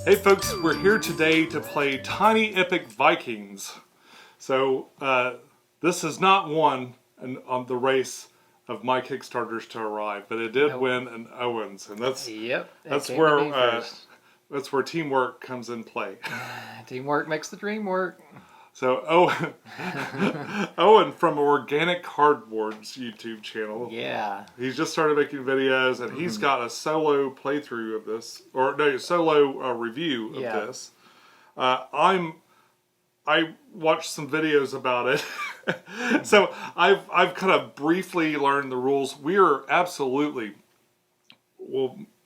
Hey folks, we're here today to play Tiney Epic Vikings. So this has not won on the race of my Kickstarters to arrive, but it did win an Owens, and that's where teamwork comes in play. Teamwork makes the dream work. So Owen from Organic Cardboard's YouTube channel. Yeah. He's just started making videos, and he's got a solo playthrough of this, or no, solo review of this. I watched some videos about it, so I've kind of briefly learned the rules. We'll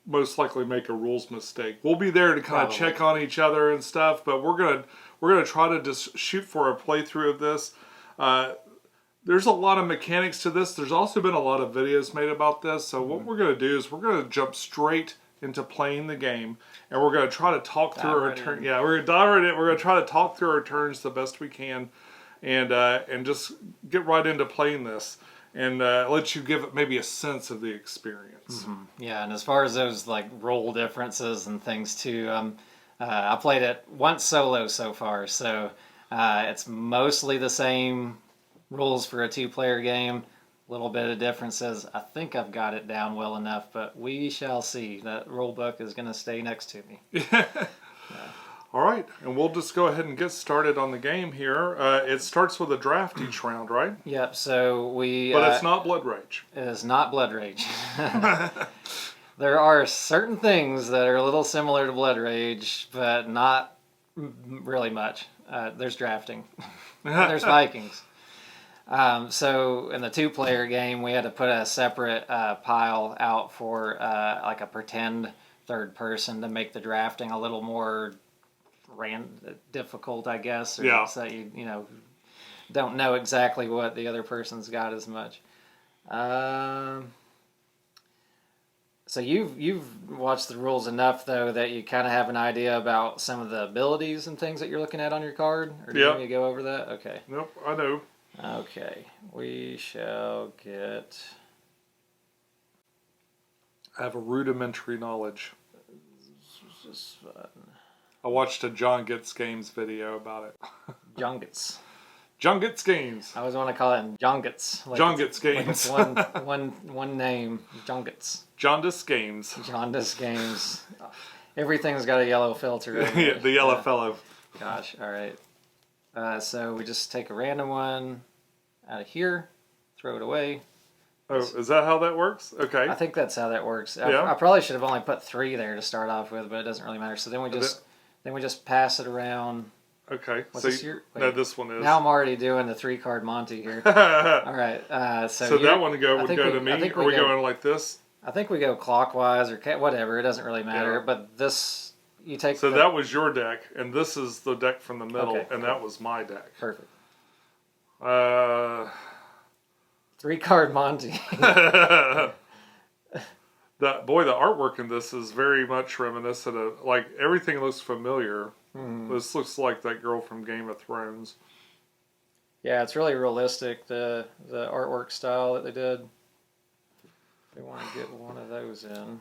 most likely make a rules mistake. We'll be there to kind of check on each other and stuff, but we're gonna try to just shoot for a playthrough of this. There's a lot of mechanics to this. There's also been a lot of videos made about this. So what we're going to do is we're going to jump straight into playing the game, and we're going to try to talk through our turns. Yeah, we're going to dive right in. We're going to try to talk through our turns the best we can, and just get right into playing this, and let you give it maybe a sense of the experience. Mm-hmm. Yeah, and as far as those like role differences and things too, I played it once solo so far, so it's mostly the same rules for a two-player game. A little bit of differences. I think I've got it down well enough, but we shall see. That rule book is going to stay next to me. All right, and we'll just go ahead and get started on the game here. It starts with a draft each round, right? Yep, so we... But it's not Blood Rage. It is not Blood Rage. There are certain things that are a little similar to Blood Rage, but not really much. There's drafting. There's Vikings. So in the two-player game, we had to put a separate pile out for like a pretend third person to make the drafting a little more difficult, I guess. Or so you don't know exactly what the other person's got as much. So you've watched the rules enough, though, that you kind of have an idea about some of the abilities and things that you're looking at on your card? Or do you want me to go over that? Okay. Nope, I know. Okay. We shall get... I have a rudimentary knowledge. This is fun. I watched a John Gets Games video about it. John Gets. John Gets Games. I always want to call it John Gets. Like John Gets Games. Like one name. John Gets. Jaundice Games. Jaundice Games. Everything's got a yellow filter. Yeah, the yellow fellow. Gosh, all right. So we just take a random one out of here, throw it away. Oh, is that how that works? Okay. I think that's how that works. Yeah. I probably should have only put 3 there to start off with, but it doesn't really matter. So then we just pass it around. Okay. No, this one is. Now I'm already doing the 3-card Monty here. All right. So that one would go to me. Are we going like this? I think we go clockwise or whatever. It doesn't really matter. Yeah. But this, you take. So that was your deck, and this is the deck from the middle, and that was my deck. Perfect. 3-card Monty. The artwork in this is very much reminiscent of, like, everything looks familiar. This looks like that girl from Game of Thrones. Yeah, it's really realistic, the artwork style that they did. They want to get one of those in.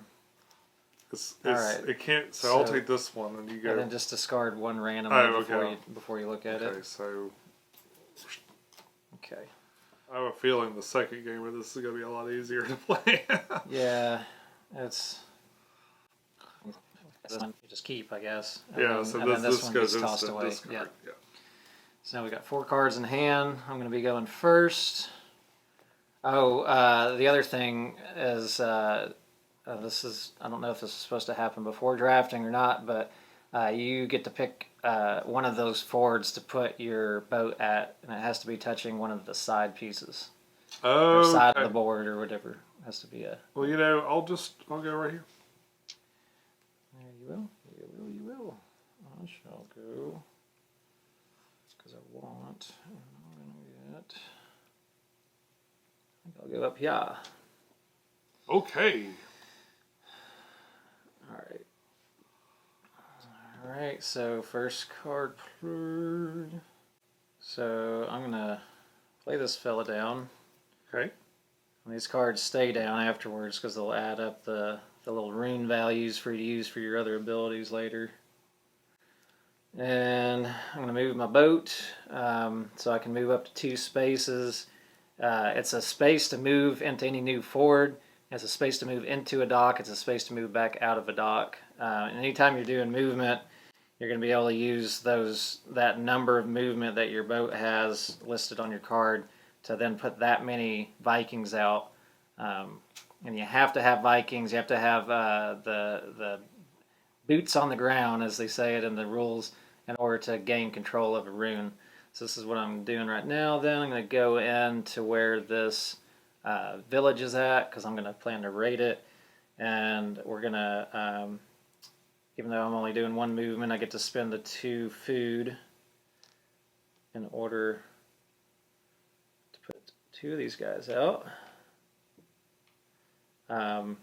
All right. It can't. So I'll take this one, and you go. And then just discard one randomly before you look at it. Okay. So. Okay. I have a feeling the second game of this is going to be a lot easier to play. Yeah, it's. This one you just keep, I guess. So this one goes tossed away. Yeah. So now we got 4 cards in hand. I'm going to be going first. Oh, the other thing is, this is, I don't know if this is supposed to happen before drafting or not, but you get to pick one of those forwards to put your boat at, and it has to be touching one of the side pieces. Or side of the board or whatever. It has to be a... Well, I'll go right here. There you will. You will. I shall go. Because I want. I'm going to get... I'll go up here. Okay. Alright, so first card played. So I'm going to play this fella down. Okay. And these cards stay down afterwards because they'll add up the little rune values for you to use for your other abilities later. And I'm going to move my boat so I can move up to 2 spaces. It's a space to move into any new ford. It's a space to move into a dock. It's a space to move back out of a dock. And anytime you're doing movement, you're going to be able to use that number of movement that your boat has listed on your card to then put that many Vikings out. And you have to have Vikings. You have to have the boots on the ground, as they say it in the rules, in order to gain control of a rune. So this is what I'm doing right now. Then I'm going to go into where this village is at, because I'm going to plan to raid it. And we're going to, even though I'm only doing 1 movement, I get to spend the 2 food in order to put 2 of these guys out. I'm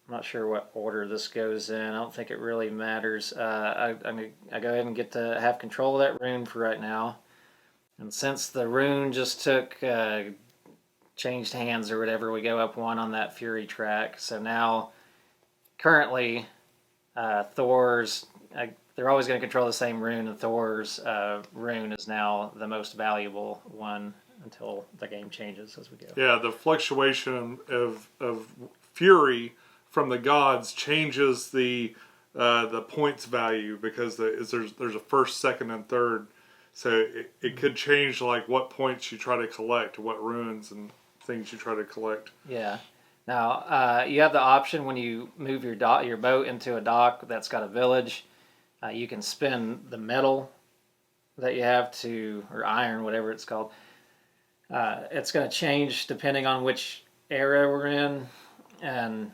not sure what order this goes in. I don't think it really matters. I go ahead and get to have control of that rune for right now. And since the rune just took changed hands or whatever, we go up 1 on that Fury track. So now, currently, Thor's, they're always going to control the same rune, and Thor's rune is now the most valuable one until the game changes as we go. Yeah, the fluctuation of Fury from the gods changes the points value, because there's a first, second, and third, so it could change like what points you try to collect, what runes and things you try to collect. Yeah. Now you have the option when you move your boat into a dock that's got a village, you can spend the metal that you have to, or iron, whatever it's called. It's going to change depending on which era we're in, and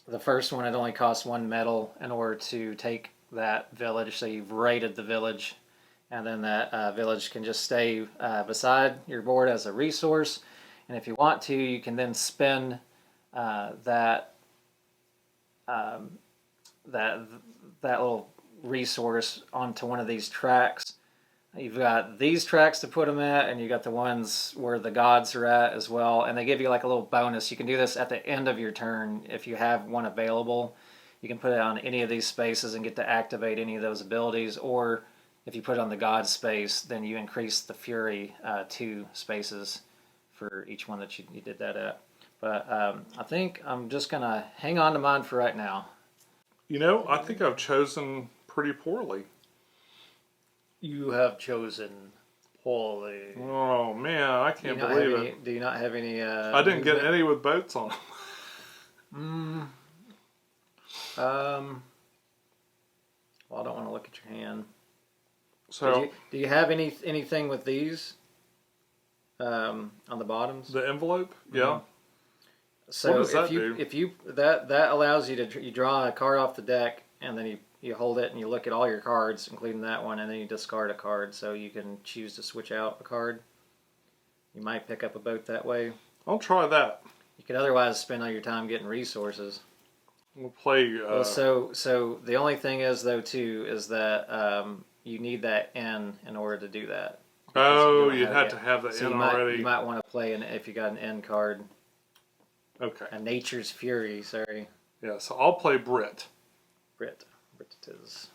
the first one, it only costs 1 metal in order to take that village. So you've raided the village, and then that village can just stay beside your board as a resource. And if you want to, you can then spend that little resource onto one of these tracks. You've got these tracks to put them at, and you got the ones where the gods are at as well. And they give you like a little bonus. You can do this at the end of your turn if you have one available. You can put it on any of these spaces and get to activate any of those abilities. Or if you put it on the god space, then you increase the fury 2 spaces for each one that you did that at. But I think I'm just going to hang on to mine for right now. You know, I think I've chosen pretty poorly. You have chosen poorly. Oh man, I can't believe it. Do you not have any? I didn't get any with boats on them. Well, I don't want to look at your hand. So, do you have anything with these on the bottoms? The envelope, yeah. So what does that do? If you that allows you to draw a card off the deck, and then you hold it and you look at all your cards, including that one, and then you discard a card, so you can choose to switch out a card. You might pick up a boat that way. I'll try that. You could otherwise spend all your time getting resources. We'll play. So the only thing is though too is that you need that in order to do that. Oh, you'd have to have that in already. You might want to play if you got an N card. Okay. A Nature's Fury, sorry. Yeah, so I'll play Brit. Brit it is.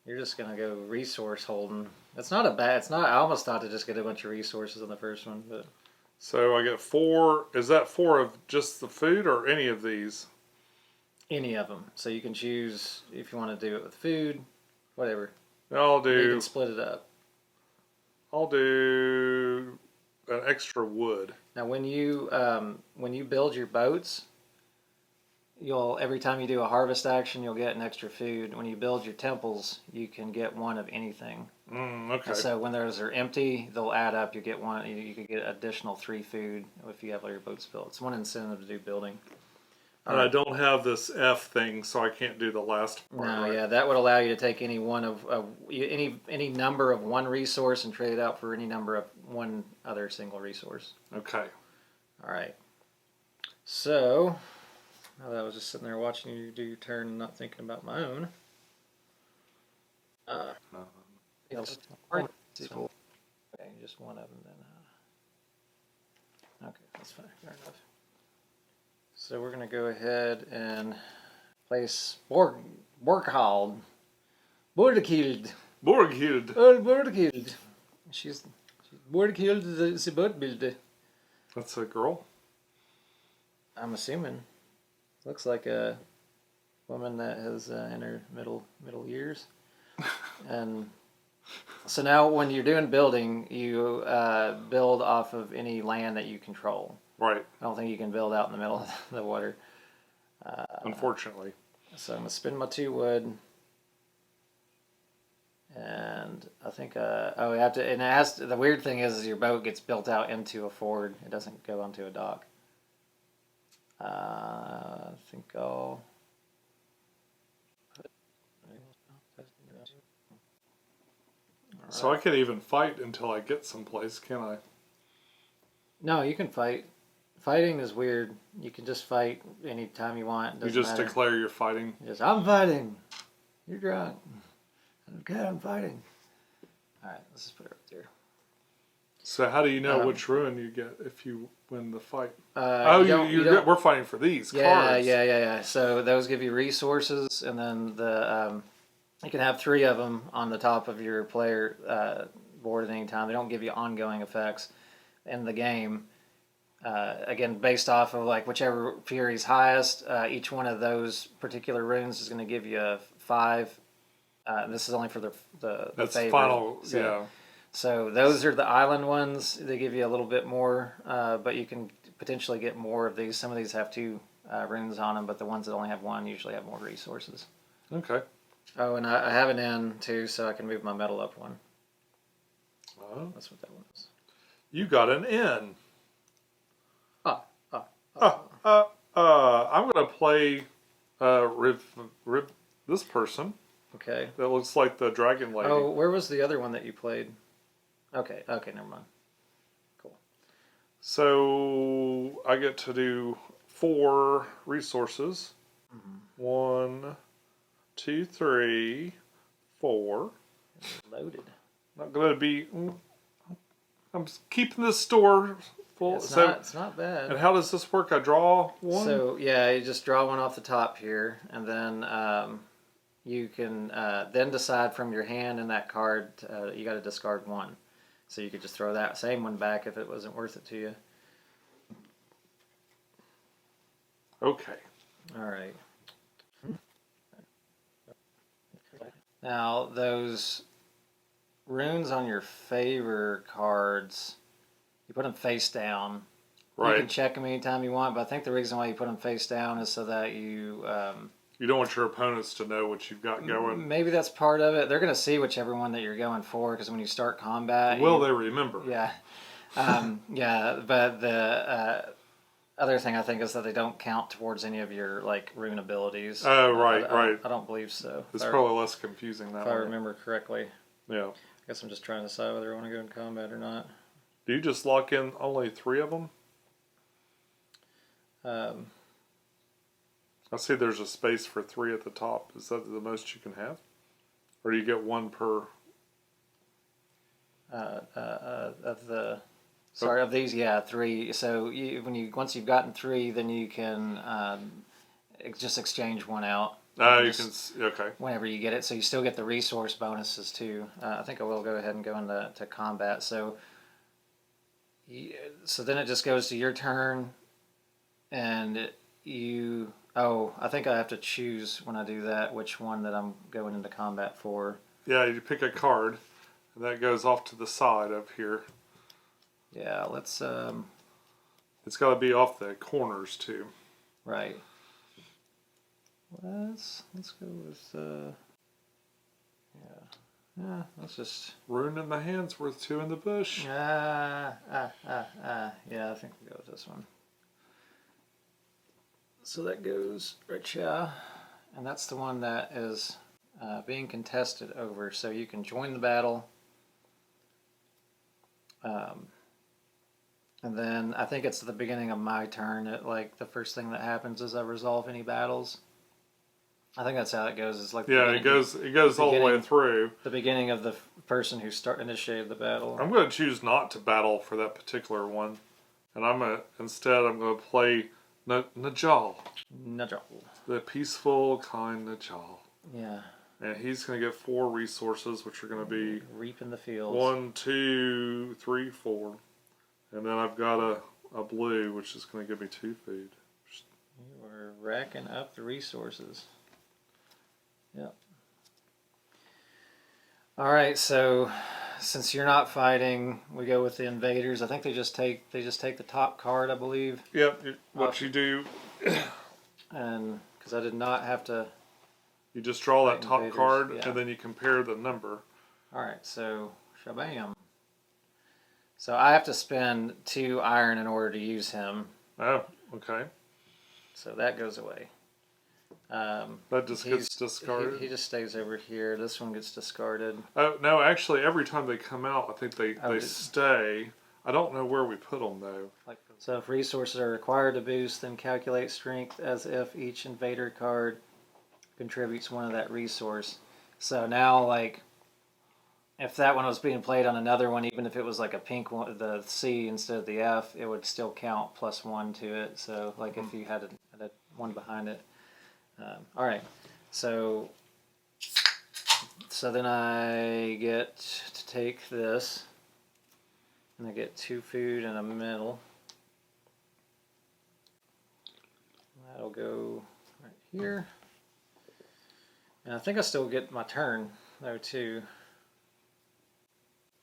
You're just gonna go resource holding. It's not a bad. It's not. I almost thought to just get a bunch of resources on the first one, but. So I get 4. Is that 4 of just the food or any of these? Any of them. So you can choose if you want to do it with food, whatever. I'll do. You can split it up. I'll do an extra wood. Now, when you build your boats, every time you do a harvest action, you'll get an extra food. When you build your temples, you can get 1 of anything. Okay. And so when those are empty, they'll add up. You get 1. You could get additional 3 food if you have all your boats built. It's 1 incentive to do building. And I don't have this F thing, so I can't do the last part. No, right? yeah, that would allow you to take any one of any number of 1 resource and trade it out for any number of 1 other single resource. Okay. All right. So, now that I was just sitting there watching you do your turn and not thinking about my own. Okay, just 1 of them then. Okay, that's fine. Fair enough. So we're going to go ahead and place Borghold. Borderkilled. Borghild. Oh, Borderkilled. She's Borderkilled the boat builder. That's a girl? I'm assuming. Looks like a woman that has in her middle years. And so now when you're doing building, you build off of any land that you control. Right. I don't think you can build out in the middle of the water. Unfortunately. So I'm going to spin my 2 wood. And I think, we have to, and it has to, the weird thing is your boat gets built out into a ford. It doesn't go onto a dock. I think I'll put, So I can't even fight until I get someplace, can I? No, you can fight. Fighting is weird. You can just fight anytime you want. You just declare you're fighting? Yes, I'm fighting. You're drunk. Okay, I'm fighting. Alright, let's just put it right there. So how do you know which ruin you get if you win the fight? We're fighting for these cards. Yeah. So those give you resources, and then you can have 3 of them on the top of your player board at any time. They don't give you ongoing effects in the game. Again, based off of like whichever Fury's highest, each one of those particular runes is going to give you 5. This is only for the That's favorite. final, yeah. So those are the island ones. They give you a little bit more, but you can potentially get more of these. Some of these have 2 runes on them, but the ones that only have 1 usually have more resources. Okay. Oh, and I have an N too, so I can move my metal up 1. Oh. That's what that one is. You got an N. I'm going to play this person. Okay. That looks like the dragon lady. Oh, where was the other one that you played? Okay, never mind. Cool. So I get to do 4 resources. 1, 2, 3, 4. Loaded. Not going to be. I'm keeping this store full. It's not bad. And how does this work? I draw 1. So yeah, you just draw 1 off the top here, and then you can then decide from your hand and that card. You got to discard 1. So you could just throw that same one back if it wasn't worth it to you. Okay. All right. Now those runes on your favor cards, you put them face down. Right. You can check them anytime you want, but I think the reason why you put them face down is so that you you don't want your opponents to know what you've got going. Maybe that's part of it. They're going to see whichever one that you're going for, because when you start combat... Will they remember? Yeah. Yeah, but the other thing I think is that they don't count towards any of your like rune abilities. Oh, right. I don't believe so. It's probably less confusing that way. If I remember correctly. Yeah. I guess I'm just trying to decide whether I want to go in combat or not. Do you just lock in only 3 of them? I see there's a space for 3 at the top. Is that the most you can have? Or do you get 1 per? Of these, yeah, 3. So once you've gotten 3, then you can just exchange 1 out. Okay. Whenever you get it, so you still get the resource bonuses too. I think I will go ahead and go into combat. So then it just goes to your turn, and you. Oh, I think I have to choose when I do that which one that I'm going into combat for. Yeah, you pick a card, and that goes off to the side up here. Yeah, let's. It's got to be off the corners too. Right. Let's go with. Yeah, let's just. Rune in the hand's worth 2 in the bush. Yeah, I think we'll go with this one. So that goes right here, and that's the one that is being contested over. So you can join the battle, and then I think it's the beginning of my turn. Like the first thing that happens is I resolve any battles. I think that's how it goes. It's like it goes all the way through. The beginning of the person who initiated the battle. I'm going to choose not to battle for that particular one, and instead I'm going to play Najal. Najal. The peaceful, kind Najal. Yeah. And he's going to get 4 resources, which are going to be reaping the fields. 1, 2, 3, 4. And then I've got a blue, which is going to give me 2 food. You are racking up the resources. Yep. All right, so since you're not fighting, we go with the invaders. I think they just take the top card, I believe. Yep. What you do, and because I did not have to. You just draw that top invaders, card, yeah. and then you compare the number. All right, so shabam. So I have to spend 2 iron in order to use him. Oh, okay. So that goes away. That just gets discarded. He just stays over here. This one gets discarded. Oh no! Actually, every time they come out, I think they stay. I don't know where we put them though. So if resources are required to boost, then calculate strength as if each invader card contributes 1 of that resource. So now, like, if that one was being played on another one, even if it was like a pink one, the C instead of the F, it would still count +1 to it. So like if you had a one behind it. All right, so then I get to take this, and I get 2 food and a metal. That'll go right here, and I think I still get my turn though too.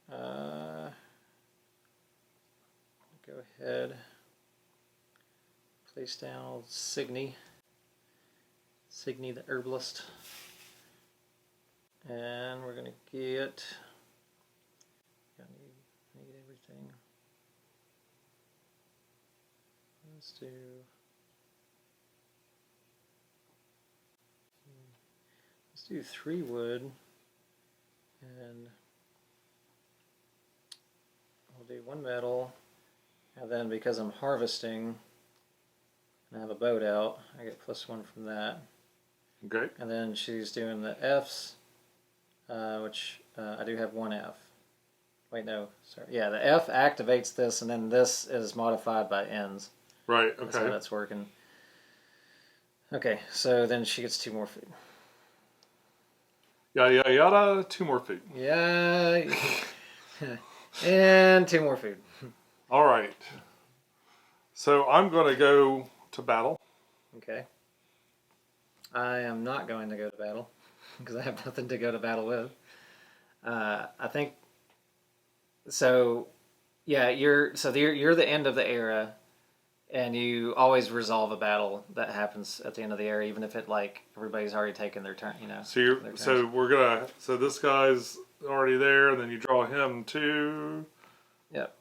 Go ahead, place down Signy the herbalist, and we're gonna get. I need everything. Let's do 3 wood, and I'll do 1 metal, and then because I'm harvesting and I have a boat out, I get +1 from that. Okay. And then she's doing the Fs, which I do have 1 F. Wait, no, sorry. Yeah, the F activates this, and then this is modified by ends. Right, okay. That's how that's working. Okay, so then she gets 2 more food. Yada, yada, yada, 2 more food. Yeah. And 2 more food. All right. So I'm going to go to battle. Okay. I am not going to go to battle because I have nothing to go to battle with. I think so. Yeah, you're the end of the era, and you always resolve a battle that happens at the end of the era, even if it like everybody's already taken their turn. You know. So this guy's already there, and then you draw him 2. Yep.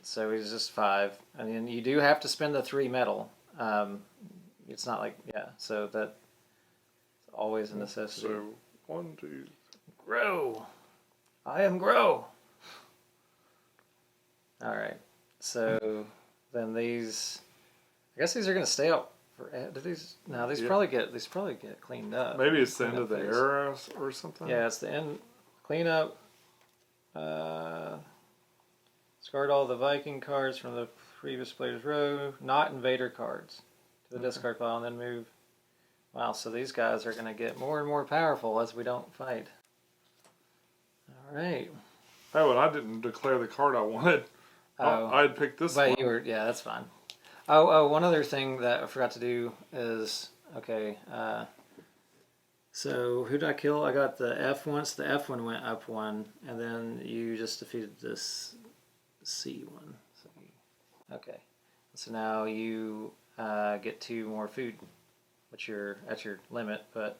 So he's just 5, and then you do have to spend the 3 metal. It's not like so that. Always a necessity. So 1, 2, grow. I am grow. All right. So then these, I guess these are going to stay up for. Do these? No, these probably get cleaned up. Maybe it's the end of the era or something. Yeah, it's the end. Clean up. Discard all the Viking cards from the previous player's row, not invader cards, to the discard pile, and then move. Wow, so these guys are going to get more and more powerful as we don't fight. All right. Oh, and I didn't declare the card I wanted. Oh, I'd picked this one. But you were, yeah, that's fine. Oh, one other thing that I forgot to do is, okay, so who did I kill? I got the F once. The F one went up 1, and then you just defeated this C one. Okay, so now you get 2 more food. Which you're at your limit, but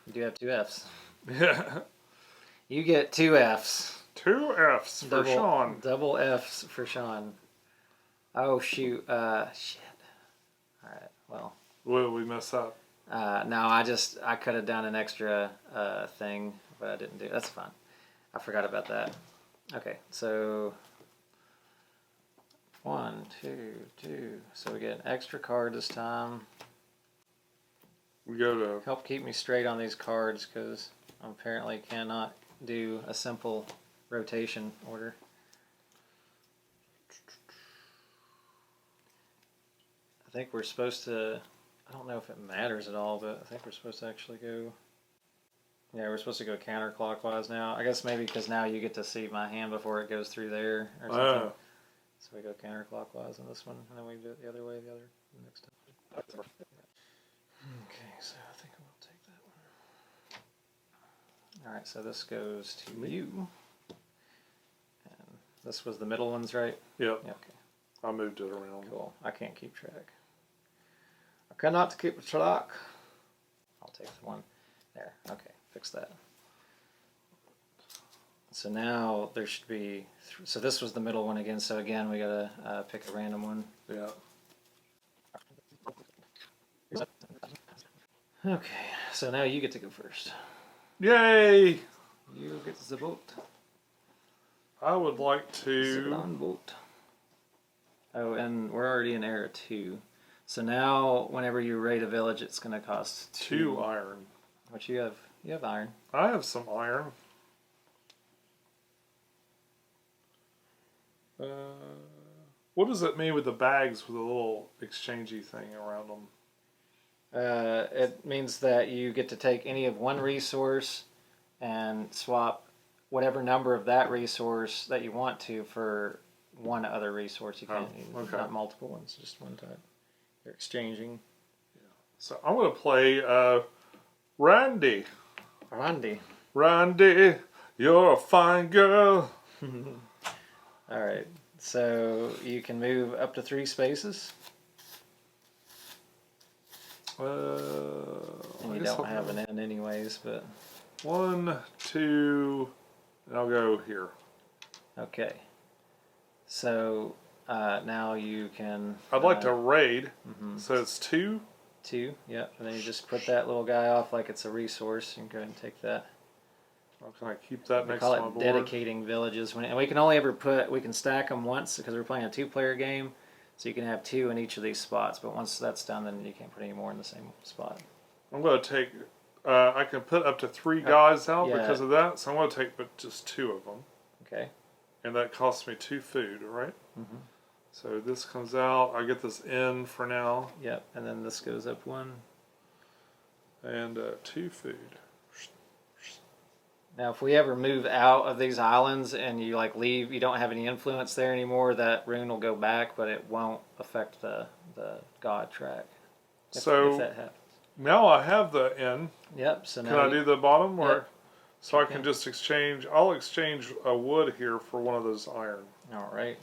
you do have 2 Fs. Yeah. You get 2 Fs. 2 Fs for Sean. Double Fs for Sean. Oh shoot. Shit. Alright, well. What did we mess up? No, I could have done an extra thing, but I didn't do it. That's fine. I forgot about that. Okay, so 1, 2, 2. So we get an extra card this time. We go to Help keep me straight on these cards because I apparently cannot do a simple rotation order. I think we're supposed to I don't know if it matters at all, but I think we're supposed to actually go. Yeah, we're supposed to go counterclockwise now. I guess maybe because now you get to see my hand before it goes through there or something. So we go counterclockwise on this one, and then we do it the other way the next time. Okay, so I think we'll take that one. All right, so this goes to you. And this was the middle ones, right? Yep. Yeah, okay. I moved it around. Cool. I can't keep track. I cannot keep track. I'll take the one there. Okay, fix that. So now there should be. So this was the middle one again. So again, we gotta pick a random one. Yeah. Okay, so now you get to go first. Yay! You get the boat. I would like Sit to. on boat. Oh, and we're already in era 2. So now, whenever you raid a village, it's going to cost 2 iron. Which you have iron. I have some iron. What does it mean with the bags with a little exchangey thing around them? It means that you get to take any of one resource and swap whatever number of that resource that you want to for one other resource. You can't use not multiple ones, just one type. You're exchanging. Yeah. So I'm going to play Randy. Randy, you're a fine girl. All right. So you can move up to 3 spaces. And you don't have an end anyways, but 1, 2, and I'll go here. Okay. So now you can. I'd like to raid. So it's 2. 2. Yep. And then you just put that little guy off like it's a resource. You can go ahead and take that. Can I keep that next to my board? my board? Dedicating villages, and we can only ever we can stack them once because we're playing a 2-player game. So you can have 2 in each of these spots, but once that's done, then you can't put any more in the same spot. I'm going to take. I can put up to 3 guys out because of that, so I'm going to take but just 2 of them. Okay. And that costs me 2 food, right? So this comes out. I get this in for now. Yep, and then this goes up 1. And 2 food. Now, if we ever move out of these islands and you leave, you don't have any influence there anymore. That rune will go back, but it won't affect the god track. If that happens. Now I have the in. Yep. So now can I do the bottom, or yep. so I can just exchange? I'll exchange a wood here for one of those iron. All right.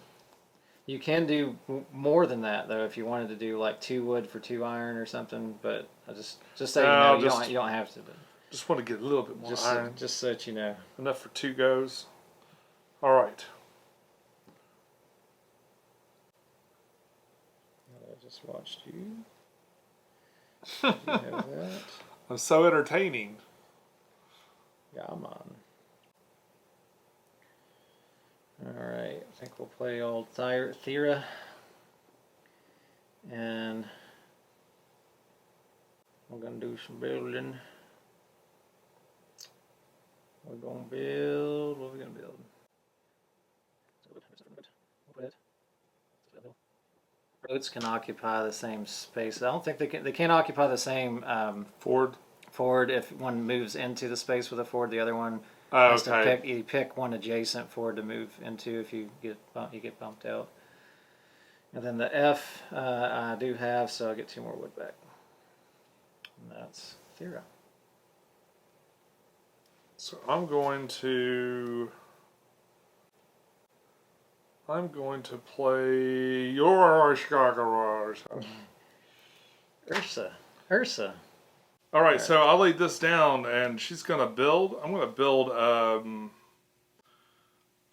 You can do more than that though if you wanted to do 2 wood for 2 iron or something. But I just so you know, you don't have to. But just want to get a little bit more iron. Just so that you know. Enough for 2 goes. All right. I just watched you. You have that. I'm so entertaining. Yeah, I'm on. Alright, I think we'll play old Thera. And we're going to do some building. We're going to build. What are we going to build? Boats can occupy the same space. I don't think they can. They can't occupy the same forward if one moves into the space with a forward. The other one has to pick one adjacent forward to move into. If you get bumped out. And then the F I do have, so I'll get 2 more wood back. And that's Thera. So I'm going to play your Chicago. Ursa. All right, so I'll lay this down, and she's gonna build. I'm gonna build. I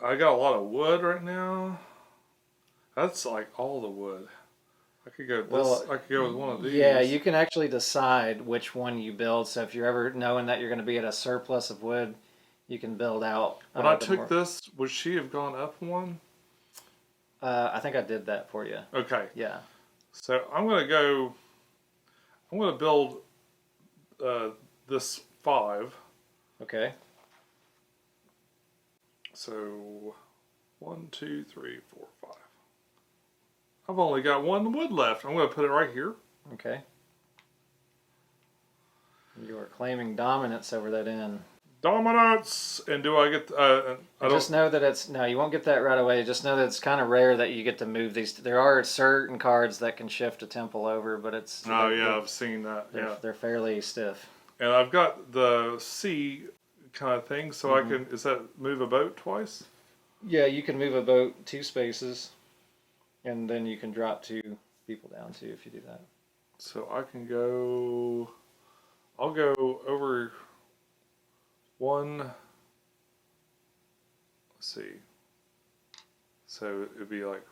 got a lot of wood right now. That's all the wood. I could go. I could go with one of these. Yeah, you can actually decide which one you build. So if you're ever knowing that you're going to be at a surplus of wood, you can build out. When I took this, would she have gone up 1? I think I did that for you. Okay. Yeah. So I'm gonna build this 5. Okay. So 1, 2, 3, 4, 5. I've only got 1 wood left. I'm gonna put it right here. Okay. You are claiming dominance over that inn. Dominance! And do I get... I just know that it's... No, you won't get that right away. Just know that it's kind of rare that you get to move these. There are certain cards that can shift a temple over, but it's... Oh, yeah, I've seen that. They're fairly stiff. And I've got the sea kind of thing, so I can... Is that move a boat twice? Yeah, you can move a boat 2 spaces, and then you can drop 2 people down too if you do that. So I can go... I'll go over 1... Let's see. So it'd be like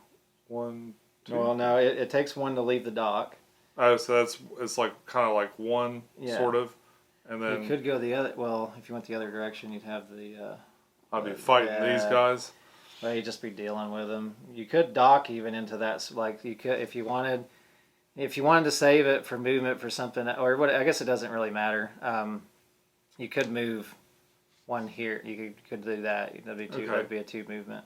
1, 2... Well, no, it takes 1 to leave the dock. Oh, so it's like kind of like 1, sort of. And then... You could go the other... Well, if you went the other direction, you'd have the... I'd be fighting these guys. Well, you'd just be dealing with them. You could dock even into that. Like you could, if you wanted to save it for movement for something, or what? I guess it doesn't really matter. You could move 1 here. You could do that. That'd be 2. Okay. That'd be a 2 movement.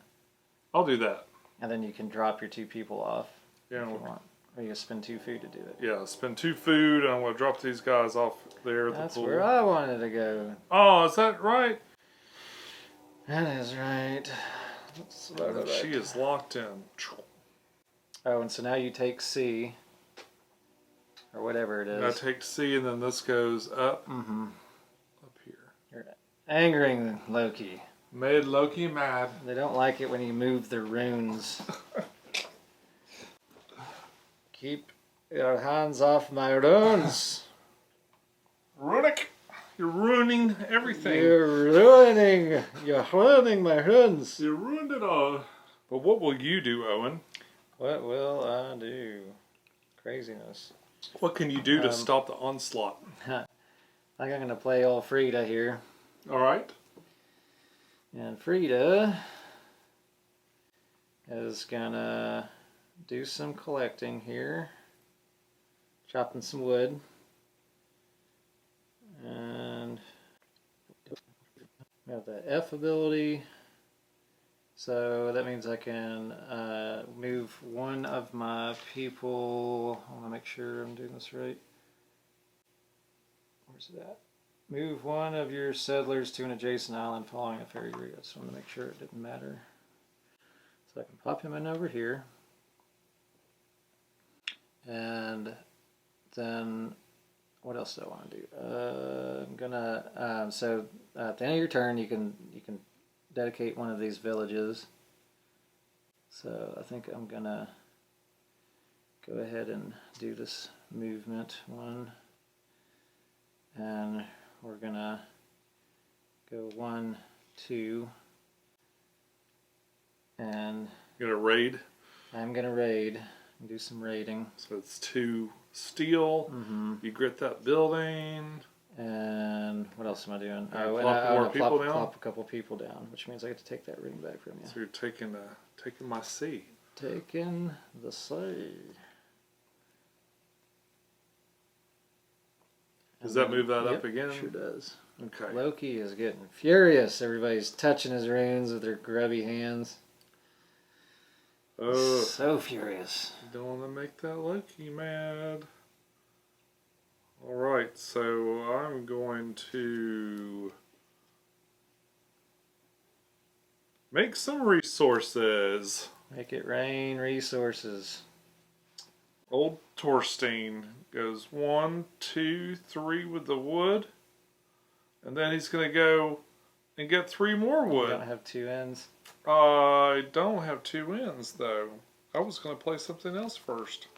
I'll do that. And then you can drop your 2 people off. Yeah. If you want. Or you spend 2 food to do it. Yeah, spend 2 food, and I'm gonna drop these guys off there at the That's pool. where I wanted to go. Oh, is that right? That is right. She is locked in. Oh, and so now you take C, or whatever it is. And I take C, and then this goes up. Mm-hmm. Up here. You're angering Loki. Made Loki mad. They don't like it when you move their runes. Keep your hands off my runes. Runic, you're ruining everything. You're ruining my runes. You ruined it all. But what will you do, Owen? What will I do? Craziness. What can you do to stop the onslaught? I think I'm going to play old Frida here. All right. And Frida is going to do some collecting here. Chopping some wood. And we have the F ability. So that means I can move 1 of my people. I want to make sure I'm doing this right. Where's it at? Move 1 of your settlers to an adjacent island following a ferry route. I just want to make sure it didn't matter. So I can pop him in over here. And then what else do I want to do? I'm gonna so at the end of your turn you can dedicate 1 of these villages. So I think I'm gonna go ahead and do this movement 1, and we're gonna go 1, 2, and You gonna raid? I'm gonna raid and do some raiding. So it's 2 steel. Mm-hmm. You grit that building. And what else am I doing? Plop Oh, and more I'm gonna people down? plop a couple people down, which means I get to take that ring back from you. So you're taking my C. Taking the sea. Does that move that Yep, up again? Sure does. Okay. Loki is getting furious. Everybody's touching his runes with their grubby hands. Oh, So furious. don't want to make that Loki mad. Alright, so I'm going to make some resources. Make it rain resources. Old Torstein goes 1, 2, 3 with the wood. And then he's going to go and get 3 more You wood. don't have 2 ends. I don't have 2 ends though. I was going to play something else first.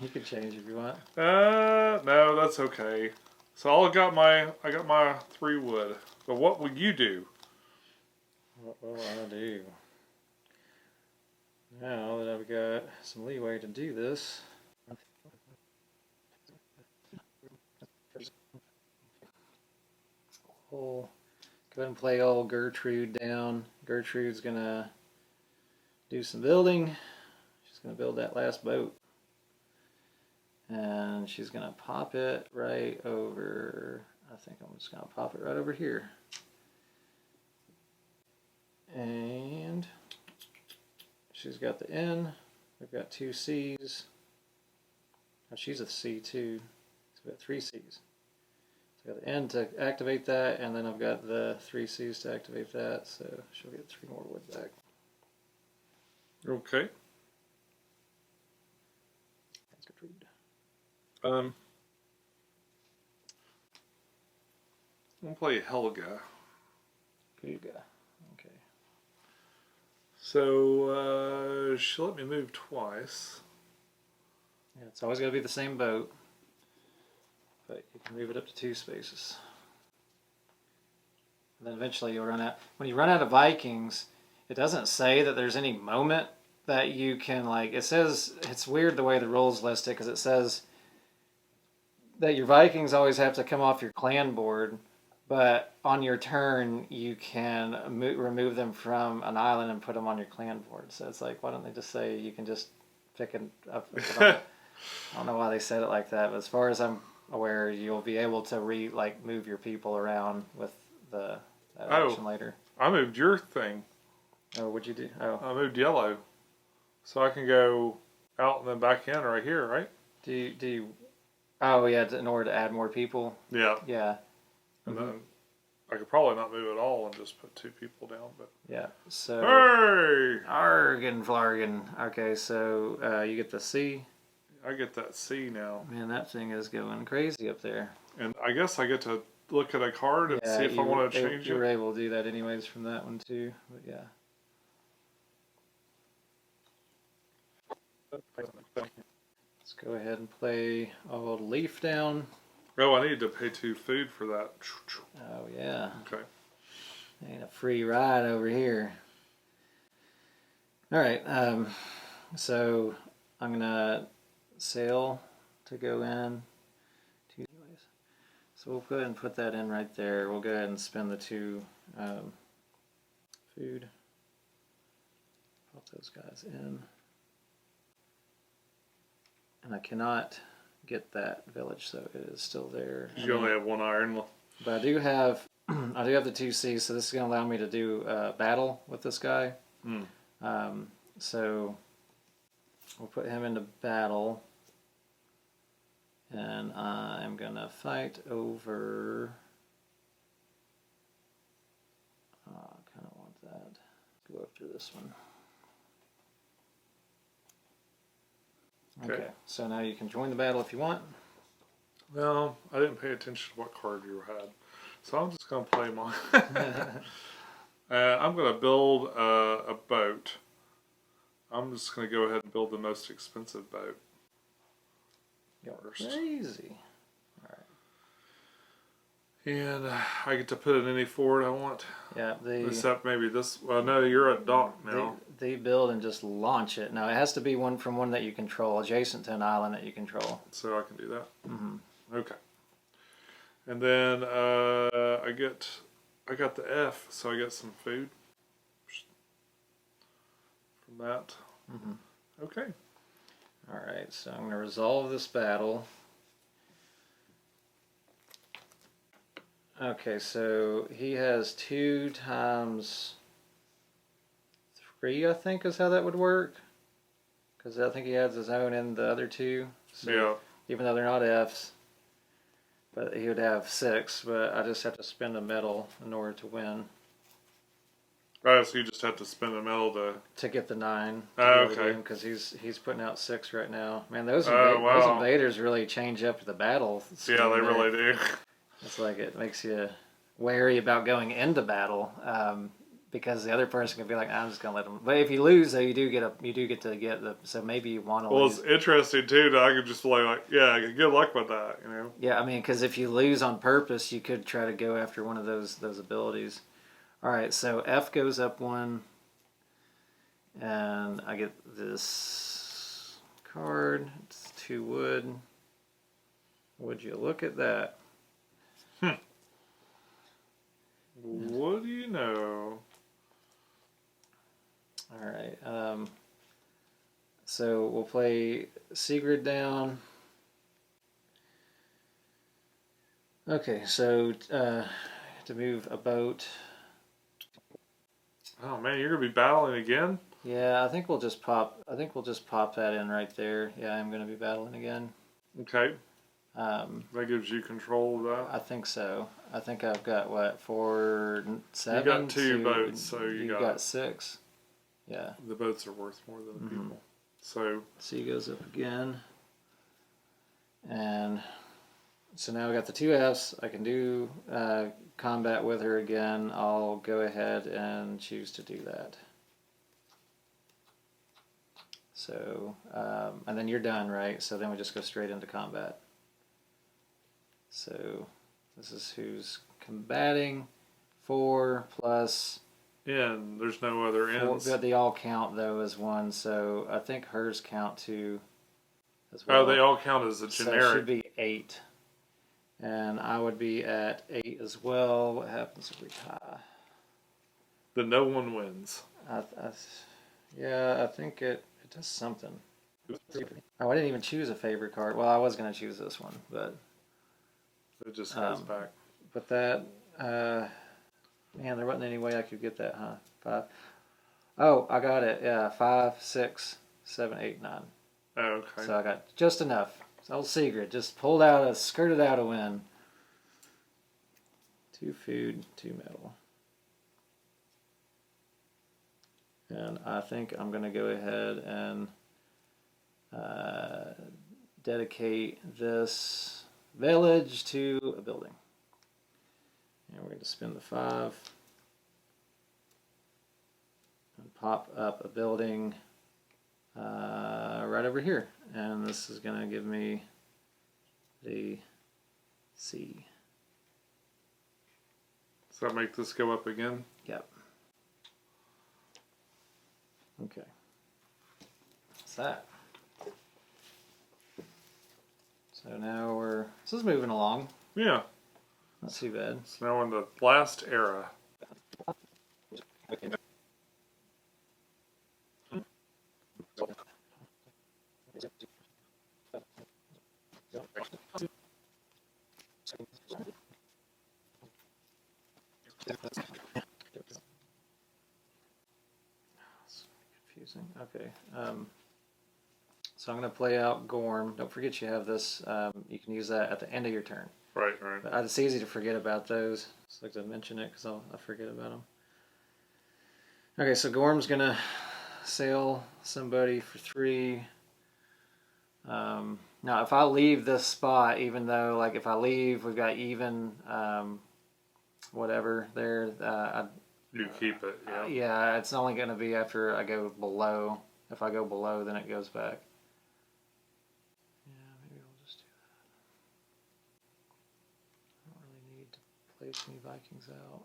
You could change if you want. No, that's okay. So I got my 3 wood. But what will you do? What will I do? Now that I've got some leeway to do this, go ahead and play old Gertrude down. Gertrude's gonna do some building. She's gonna build that last boat. And she's gonna pop it right over, I think I'm just gonna pop it right over here. And she's got the N. We've got 2 C's. Oh, she's a C too. So we've got 3 C's. So I got the N to activate that, and then I've got the 3 C's to activate that, so she'll get 3 more wood back. Okay. That's good read. We'll play Helga. Helga. Okay. So she let me move twice. Yeah, it's always got to be the same boat, but you can move it up to 2 spaces. And then eventually you'll run out. When you run out of Vikings, it doesn't say that there's any moment that you can, like, it says, it's weird the way the rules list it, because it says that your Vikings always have to come off your clan board, but on your turn you can remove them from an island and put them on your clan board. So it's like, why don't they just say you can just pick it up? I don't know why they said it like that, but as far as I'm aware, you'll be able to move your people around with that action later. I moved your thing. Oh, what'd you do? Oh, I moved yellow, so I can go out and then back in right here, right? do you? Oh yeah, in order to add more people. Yeah. Yeah. And then I could probably not move at all and just put 2 people down, but Yeah. So. hey, Argan Flargan. Okay, so you get the C. I get that C now. Man, that thing is going crazy up there. And I guess I get to look at a card and see if I want to change You were it. able to do that anyways from that one too, but yeah. Let's go ahead and play old Leaf down. Oh, I need to pay 2 food for that. Oh yeah. Okay. Ain't a free ride over here. All right. So I'm gonna sail to go in. So we'll go ahead and put that in right there. We'll go ahead and spend the 2 food. Pop those guys in. And I cannot get that village, so it is still there. You only have 1 iron. But I do have the 2 C's, so this is going to allow me to do battle with this guy. So we'll put him into battle. And I'm going to fight over... I kind of want that. Let's go after this one. Okay, so now you can join the battle if you want. No, I didn't pay attention to what card you had. So I'm just going to play mine. I'm going to build a boat. I'm just going to go ahead and build the most expensive boat. First. Crazy. Alright. And I get to put in any fort I want. Yeah, except maybe this. Well, no, you're at dock now. They build and just launch it. Now, it has to be one from one that you control, adjacent to an island that you control. So I can do that? Mm-hmm. Okay. And then I got the F, so I get some food from that. Mm-hmm. Okay. Alright, so I'm going to resolve this battle. Okay, so he has 2 times 3, I think, is how that would work. Because I think he adds his own in the other 2. So yeah. Even though they're not Fs. But he would have 6, but I just have to spend a medal in order to win. Right, so you just have to spend a medal to get the 9. Okay. Because he's putting out 6 right now. Man, those wow. invaders really change up the battle. Yeah, they really do. It's like it makes you wary about going into battle because the other person can be like, I'm just gonna let them. But if you lose, though, you do get to get the. So maybe you want to. Well, lose. It's interesting too that I could just play like, yeah, good luck with that, you know. Yeah, I mean, because if you lose on purpose, you could try to go after one of those abilities. All right, so F goes up 1, and I get this card. It's 2 wood. Would you look at that? What do you know? All right. So we'll play Sigrid down. Okay, so to move a boat. Oh man, you're gonna be battling again? Yeah, I think we'll just pop that in right there. Yeah, I'm gonna be battling again. Okay. That gives you control of that. I think so. I think I've got what 4, 7. You got 2 boats, so you got 6. Yeah. The boats are worth more than the people. So C goes up again, and so now we got the 2 Fs. I can do combat with her again. I'll go ahead and choose to do that. So, and then you're done, right? So then we just go straight into combat. So this is who's combating. 4 plus. and there's no other 4, ends. but they all count though as 1. So I think hers count 2 as well. Oh, they all count as a generic. So it should be 8. And I would be at 8 as well. What happens if we tie? Then no one wins. Yeah, I think it does something. Oh, I didn't even choose a favorite card. Well, I was going to choose this one, but It just goes back. but that, man, there wasn't any way I could get that, huh? 5. Oh, I got it. Yeah, 5, 6, 7, 8, 9. Oh, okay. So I got just enough. It's old secret. Just skirted out a win. 2 food, 2 metal. And I think I'm going to go ahead and dedicate this village to a building. And we're going to spend the 5 and pop up a building right over here. And this is going to give me the C. Does that make this go up again? Yep. Okay. What's that? So now this is moving along. Yeah. Not too bad. It's now in the last era. Confusing. Okay. So I'm going to play out Gorm. Don't forget you have this. You can use that at the end of your turn. Right, right. But it's easy to forget about those. Just like to mention it because I forget about them. Okay, so Gorm's going to sail somebody for 3. Now, if I leave this spot, even though, like, if I leave, we've got even whatever there. You keep it, yeah. Yeah, it's only going to be after I go below. If I go below, then it goes back. Yeah, maybe we'll just do that. I don't really need to place any Vikings out.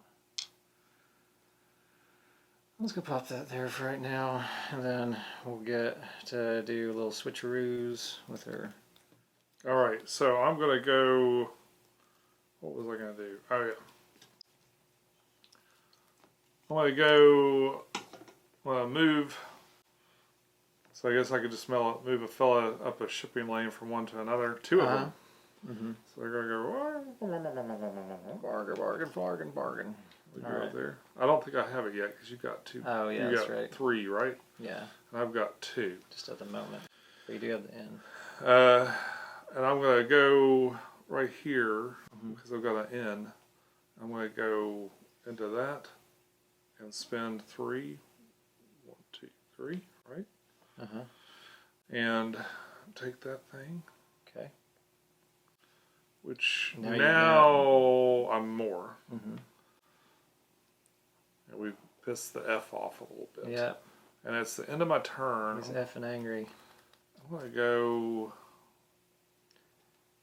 Let's go pop that there for right now, and then we'll get to do little switcheroos with her. Alright, so I'm going to go... What was I going to do? Oh, yeah. I'm going to go move. So I guess I could just move a fella up a shipping lane from one to another. 2 of them. Mm-hmm. So they're going to go... Bargain. We go up there. I don't think I have it yet because you got 2. Oh, yeah, you that's got right. 3, right? Yeah. And I've got 2. Just at the moment. But you do have the end. And I'm going to go right here because I've got an N. I'm going to go into that and spend 3. 1, 2, 3, right? Uh-huh. And take that thing. Okay. Which Now I'm more. Mm-hmm. And we pissed the F off a little bit. Yeah. And it's the end of my turn. He's effing angry. I'm going to go...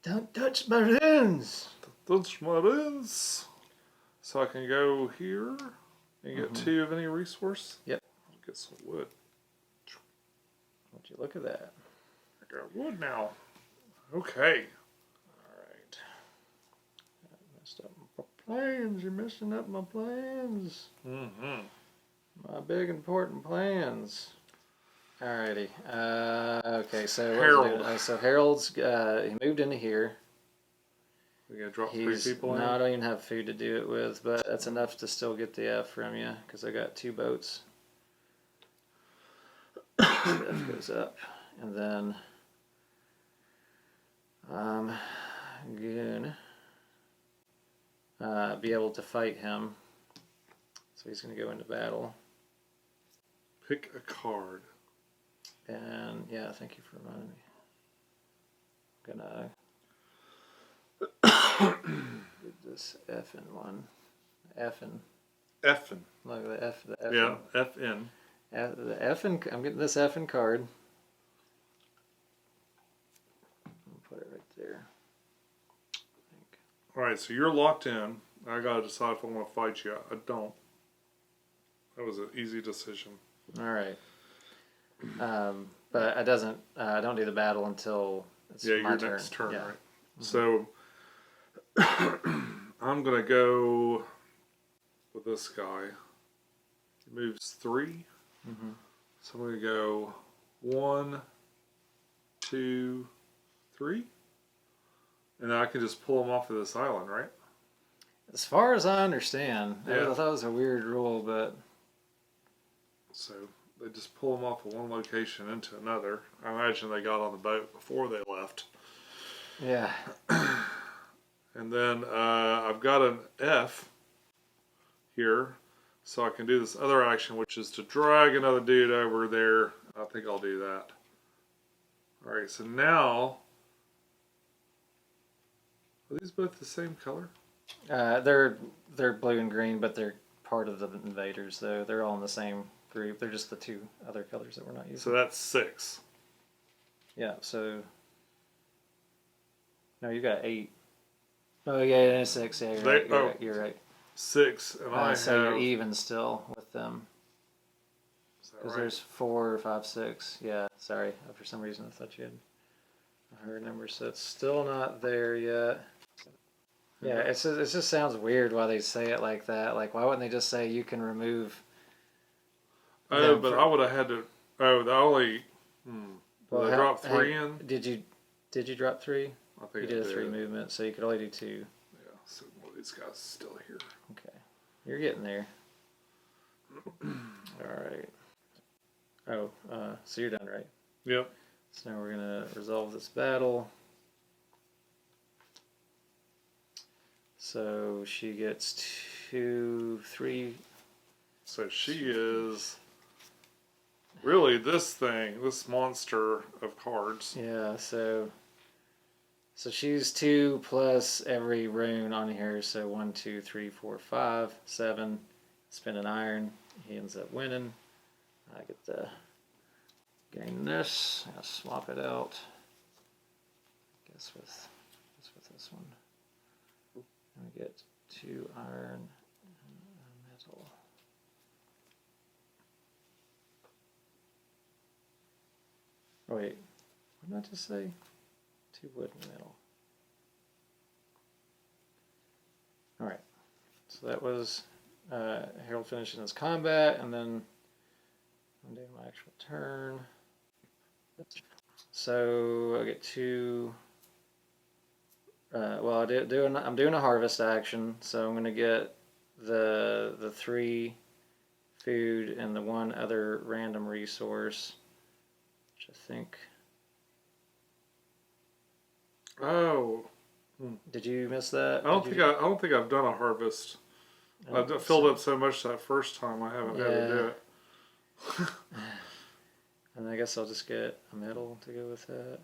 Don't touch my runes! Touch my runes! So I can go here and get 2 of any resource. Yep. I'll get some wood. Would you look at that? I got wood now. Okay. Alright. I messed up my plans. You're messing up my plans. Mm-hmm. My big important plans. Alrighty. Okay, so Harold. So Harold's he moved into here. We gotta drop He's 3 people in. No, I don't even have food to do it with, but that's enough to still get the F from you because I got 2 boats. F goes up, and then goon be able to fight him. So he's going to go into battle. Pick a card. And yeah, thank you for reminding me. I'm gonna get this effing one. Effing. Look at the F. The effing. Yeah, FN. The effing. I'm getting this effing card. I'll put it right there. All right, so you're locked in. I gotta decide if I want to fight you. I don't. That was an easy decision. All right. But it doesn't. I don't do the battle until it's my your turn. next turn, Yeah. right? Mm-hmm. So I'm gonna go with this guy. He moves 3. Mm-hmm. So I'm gonna go 1, 2, 3, and I can just pull him off of this island, right? As far as I understand, Yeah. I thought it was a weird rule, but So they just pull them off of one location into another. I imagine they got on the boat before they left. yeah. And then I've got an F here, so I can do this other action, which is to drag another dude over there. I think I'll do that. Alright, so now, are these both the same color? They're blue and green, but they're part of the invaders, though. They're all in the same group. They're just the 2 other colors that we're not using. So that's 6. Yeah, so... No, you got 8. Oh, yeah, 6. Yeah, you're right. 6, and I so have... you're even still with them. Because right? there's 4, 5, 6. Yeah, sorry. For some reason I thought you had a higher number, so it's still not there yet. Yeah, it just sounds weird why they say it like that. Like, why wouldn't they just say you can remove... Oh, but I would have had to... Oh, the only... Well, I drop 3 in? Did you drop 3? I think You did a 3 movement, so you could only do 2. Yeah, so one of these guys is still here. Okay. You're getting there. Alright. Oh, so you're done, right? Yep. So now we're going to resolve this battle. So she gets 2, 3. So she is really this thing, this monster of cards. Yeah, so she's 2 plus every rune on here. So 1, 2, 3, 4, 5, 7. Spin an iron. He ends up winning. I get to gain this. I'll swap it out. I guess with this one. And we get 2 iron and metal. Oh, wait, what did I just say? 2 wood and metal. Alright, so that was Harold finishing his combat, and then I'm doing my actual turn. So I get 2. Well, I'm doing a harvest action, so I'm going to get the 3 food and the 1 other random resource, which I think. Oh, Did you miss that? I don't think I've done a harvest. I filled up so much that first time I haven't had to do it. And I guess I'll just get a metal to go with that. And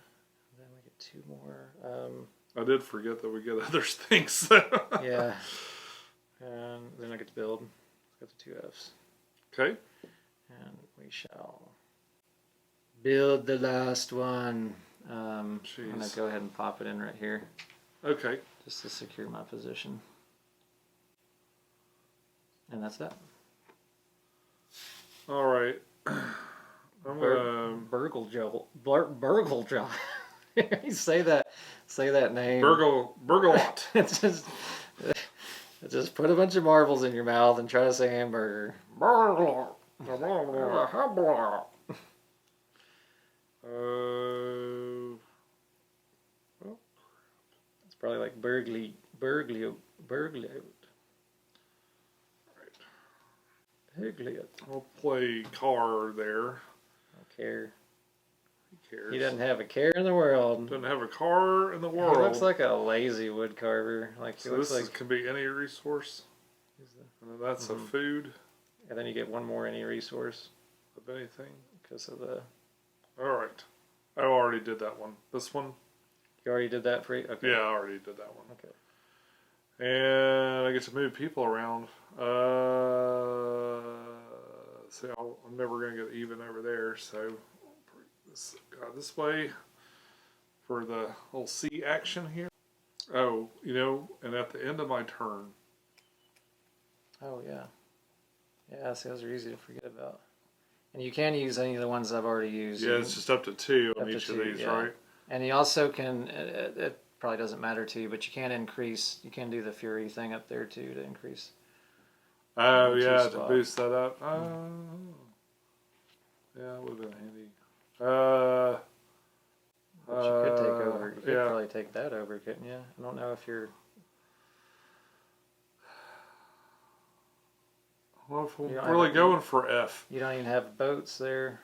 then we get 2 more. I did forget that we get other things. So. Yeah. And then I get to build. Got the 2 Fs. Okay. And we shall build the last one. I'm going to go ahead and pop it in right here. Okay. Just to secure my position. And that's that. All right. I'm gonna Burgle You say that name. Burgalot. Just put a bunch of marbles in your mouth and try to say hamburger. It's probably like burglio. Piglet. I'll play car there. I don't care. cares? He doesn't have a care in the world. Doesn't have a car in the world. He looks like a lazy wood carver. Like he so looks this like can be any resource. And then that's a food. And then you get one more any resource Of anything. because of the. All right. I already did that one. This one. You already did that for you? Okay. Yeah, I already did that one. Okay. And I get to move people around. See, I'm never going to get even over there. So, this go this way for the little C action here. Oh, and at the end of my turn. Oh, yeah. Yeah, see, those are easy to forget about. And you can use any of the ones I've already used. Yeah, it's just up to 2 on each of these, yeah. right? And you also can, it probably doesn't matter to you, but you can increase, you can do the Fury thing up there too to increase. Oh, yeah, to spot. boost that up. Yeah, it would have been handy. Which you could take over. You could yeah. probably take that over, couldn't you? I don't know if you're. Well, if I'm You don't really have- going for F, You don't even have boats there.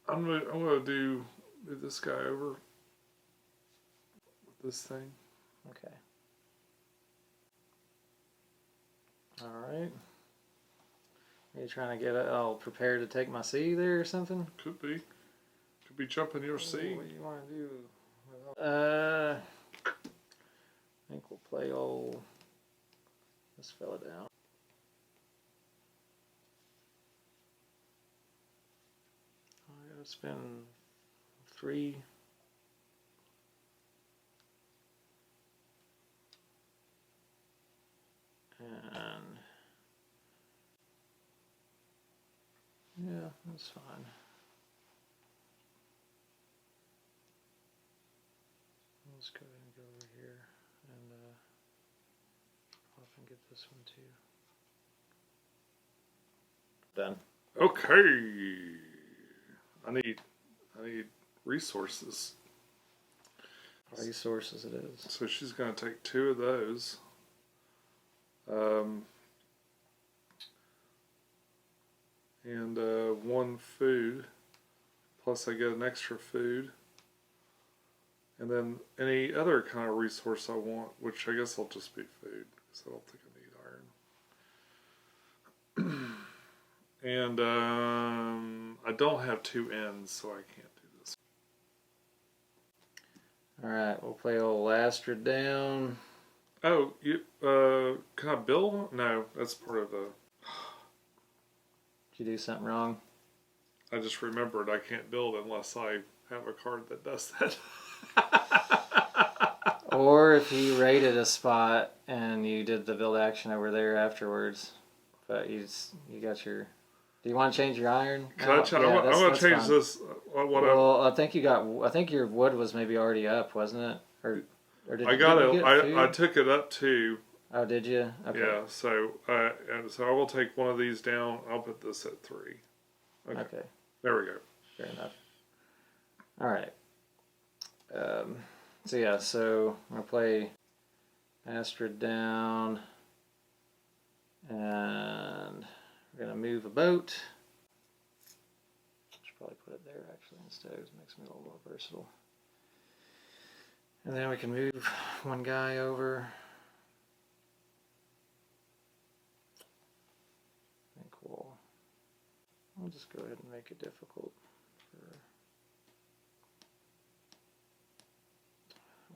I'm gonna do move this guy over with this thing. Okay. All right. Are you trying to get all prepared to take my C there or something? Could be jumping your C. What do you want to do? I think we'll play old this fella down. I gotta spend 3. And yeah, that's fine. Let's go ahead and go over here and off and get this one too. Done. Okay. I need resources. Resources it is. So she's gonna take 2 of those. And 1 food. Plus I get an extra food. And then any other kind of resource I want, which I guess will just be food, because I don't think I need iron. And I don't have 2 ends, so I can't do this. Alright, we'll play old Astrid down. Oh, can I build? No, that's part of the... Did you do something wrong? I just remembered I can't build unless I have a card that does that. Or if you raided a spot and you did the build action over there afterwards. But you got your... Do you want to change your iron? Can I change? I'm going to change this. Well, I think your wood was maybe already up, wasn't it? Or did I got did it. you get food? I took it up too. Oh, did you? Okay. Yeah. So and so I will take one of these down. I'll put this at 3. Okay. There we go. Fair enough. All right. So yeah, so I'm gonna play Astrid down, and we're gonna move a boat. Should probably put it there actually instead. It makes me a little more versatile. And then we can move one guy over. I think we'll just go ahead and make it difficult.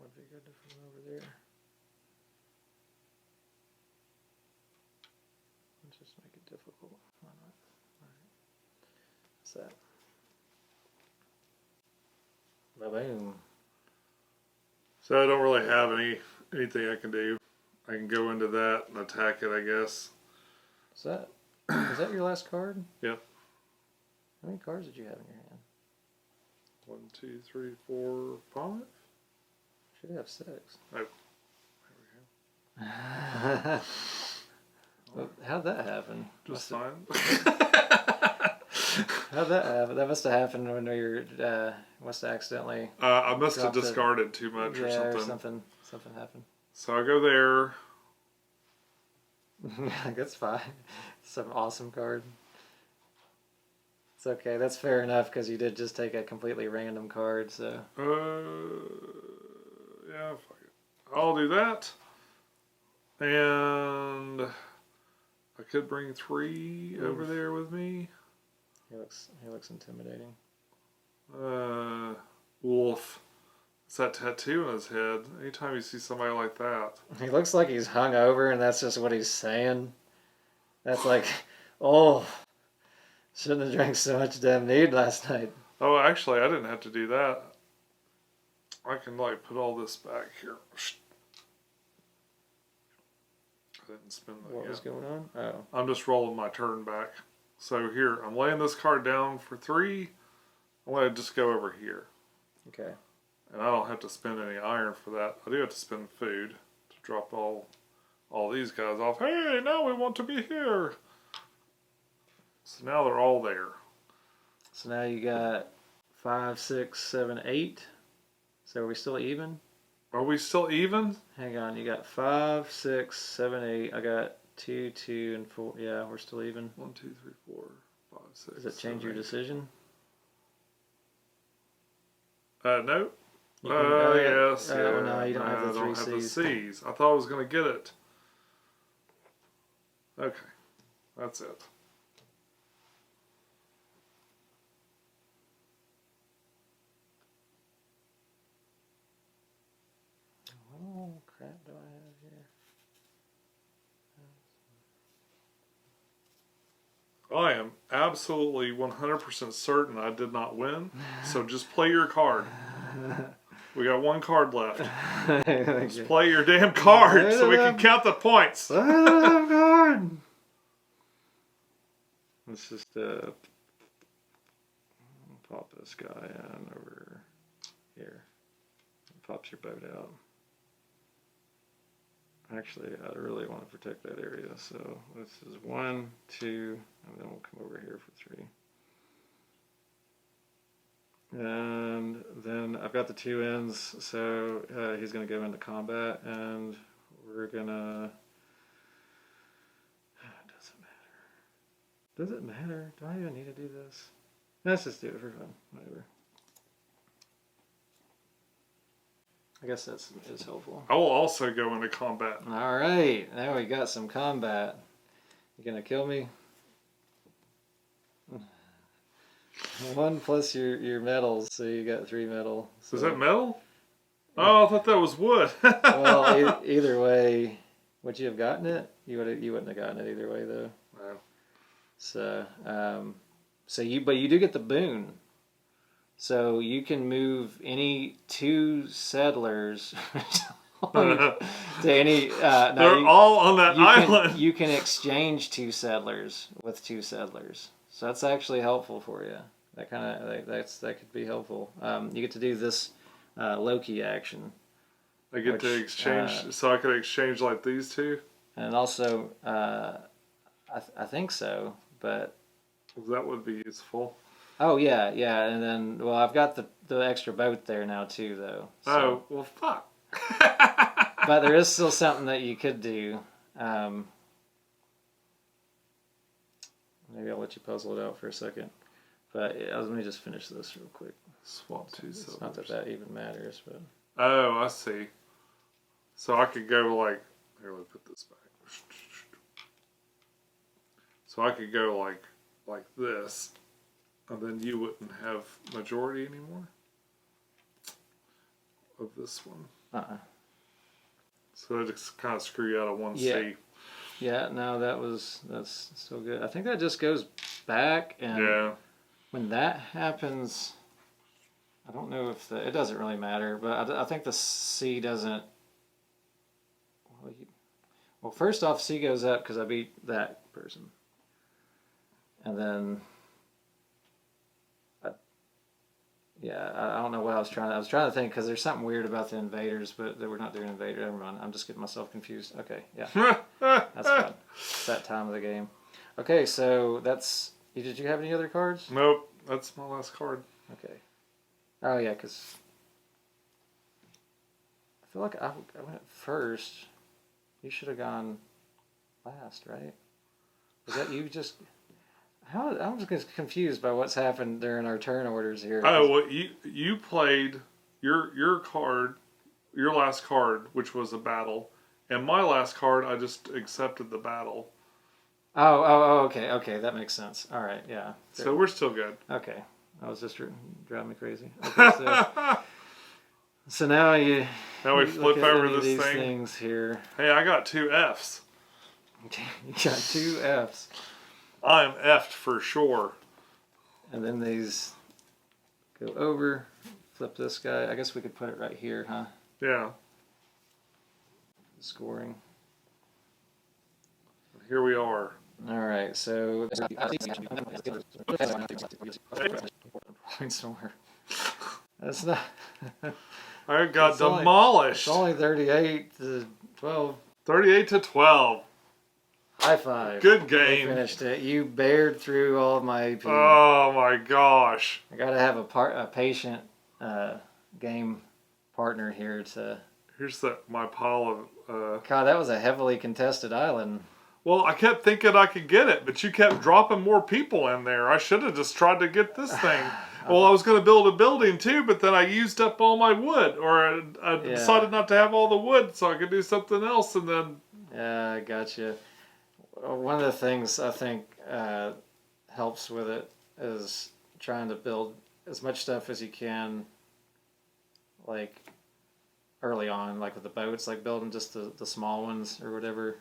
Would be good from over there. Let's just make it difficult. Why not? Alright. What's that? Ba-boom. So I don't really have anything I can do. I can go into that and attack it, I guess. Is that your last card? Yep. How many cards did you have in your hand? 1, 2, 3, 4, 5. Should have 6. Oh, there we go. How'd that happen? Just fine. How'd that happen? That must have happened when we were, must have accidentally... I must have dropped discarded too much or something. Something happened. So I go there. That's fine. Some awesome card. It's okay. That's fair enough because you did just take a completely random card. So. Yeah, fuck it. I'll do that. And I could bring 3 over there with me. He looks intimidating. Wolf. It's that tattoo on his head. Anytime you see somebody like that. He looks like he's hung over, and that's just what he's saying. That's like, oh, shouldn't have drank so much damn mead last night. Oh, actually, I didn't have to do that. I can, like, put all this back here. I didn't spin that What yet. was going on? Oh. I'm just rolling my turn back. So here, I'm laying this card down for 3. I'm going to just go over here. Okay. And I don't have to spend any iron for that. I do have to spend food to drop all these guys off. Hey, now we want to be here. So now they're all there. So now you got 5, 6, 7, 8. So are we still even? Are we still even? Hang on, you got 5, 6, 7, 8. I got 2, 2, and 4. Yeah, we're still even. 1, 2, 3, 4, 5, 6. Does it change 7, your 8. decision? No. Yes. Well, no, you don't have the I don't 3 have the C's. C's. I thought I was going to get it. Okay. That's it. Oh, crap, do I have here? I am absolutely 100% certain I did not win. So just play your card. We got 1 card left. Just play your damn card so we can count the points. Card. Let's just pop this guy in over here. Pops your boat out. Actually, I really want to protect that area, so this is 1, 2, and then we'll come over here for 3. And then I've got the 2 ends, so he's going to go into combat, and we're going to... Does it matter? Do I even need to do this? Let's just do it for fun. Whatever. I guess that is helpful. I will also go into combat. All right, now we got some combat. You gonna kill me? 1 plus your metals, so you got 3 metal. So. Is that metal? Oh, I thought that was wood. Well, either way, would you have gotten it? You wouldn't have gotten it either way though. No. So, but you do get the boon. So you can move any 2 settlers to any. They're all on that island. You can exchange 2 settlers with 2 settlers. So that's actually helpful for you. That could be helpful. You get to do this Loki action. I get to exchange, so I could exchange like these 2. And also, I think so, but that would be useful. Oh yeah, and then I've got the extra boat there now too, though. So. Oh well, fuck. But there is still something that you could do. Maybe I'll let you puzzle it out for a second. But let me just finish this real quick. Swap 2 It's cylinders. not that even matters, but. Oh, I see. So I could go like here. Let me put this back. So I could go like this. And then you wouldn't have majority anymore of this one. So it just kind of screw you out of 1 C. Yeah, no, that's still good. I think that just goes back, and when that happens, I don't know if it doesn't really matter, but I think the C doesn't. Well, first off, C goes up because I beat that person, and then. I don't know what I was trying to think because there's something weird about the invaders, but we're not doing invaders. Never mind. I'm just getting myself confused. Okay, yeah. That's fun. It's that time of the game. Okay, so that's... Did you have any other cards? Nope. That's my last card. Okay. Oh, yeah, because... I feel like I went first. You should have gone last, right? Was that you just... I'm just confused by what's happened during our turn orders here. Oh, well, you played your card, your last card, which was a battle, and my last card, I just accepted the battle. Okay, that makes sense. All right, yeah. So we're still good. Okay, I was just driving me crazy. Okay, so now we flip over this these thing. Things here. Hey, I got 2 Fs. You got 2 Fs. I'm F'd for sure. And then these go over. Flip this guy. I guess we could put it right here, huh? Yeah. Scoring. Here we are. All right, so points somewhere. That's not. I got It's demolished. only 38 to 12. 38 to 12. High five. Good You game. finished it. You bared through all of my AP. Oh my gosh. I gotta have a patient game partner here to. Here's my pile of. God, that was a heavily contested island. Well, I kept thinking I could get it, but you kept dropping more people in there. I should have just tried to get this thing. Well, I was going to build a building too, but then I used up all my wood, or I decided not to have all the wood so I could do something else, and then. Yeah, I gotcha. One of the things I think helps with it is trying to build as much stuff as you can, like early on, like with the boats, like building just the small ones or whatever.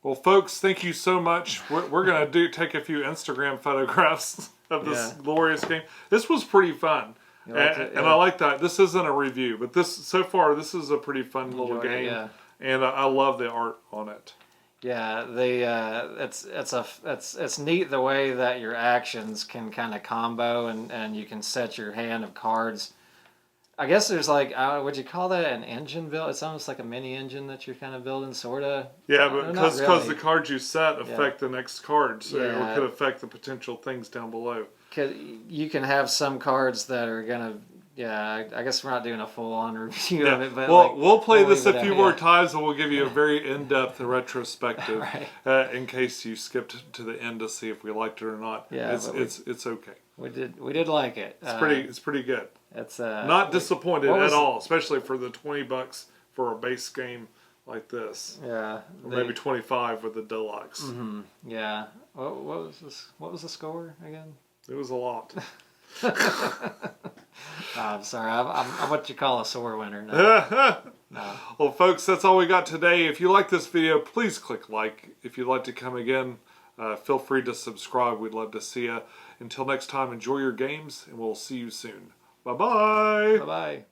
Well, folks, thank you so much. We're going to take a few Instagram photographs of this glorious game. This was pretty fun. And I like that. This isn't a review, but so far, this is a pretty fun little game. Yeah. And I love the art on it. Yeah, it's neat the way that your actions can kind of combo and you can set your hand of cards. I guess there's like, would you call that an engine build? It's almost like a mini engine that you're kind of building, sort of. Yeah, but because the cards you set affect the next cards, so it could affect the potential things down below. Cause you can have some cards that are gonna, I guess we're not doing a full-on review of it, but we'll play this a few more times, and we'll give you a very in-depth retrospective in case you skipped to the end to see if we liked it or not. Yeah, it's okay. We did like it. It's pretty good. It's not disappointed at all, especially for the $20 for a base game like this. Yeah, or maybe 25 with the deluxe. Mm-hmm. Yeah. What was this? What was the score again? It was a lot. I'm sorry. I'm what you call a sore winner. No. Well, folks, that's all we got today. If you like this video, please click like. If you'd like to come again, feel free to subscribe. We'd love to see you. Until next time, enjoy your games, and we'll see you soon. Bye-bye. Bye-bye.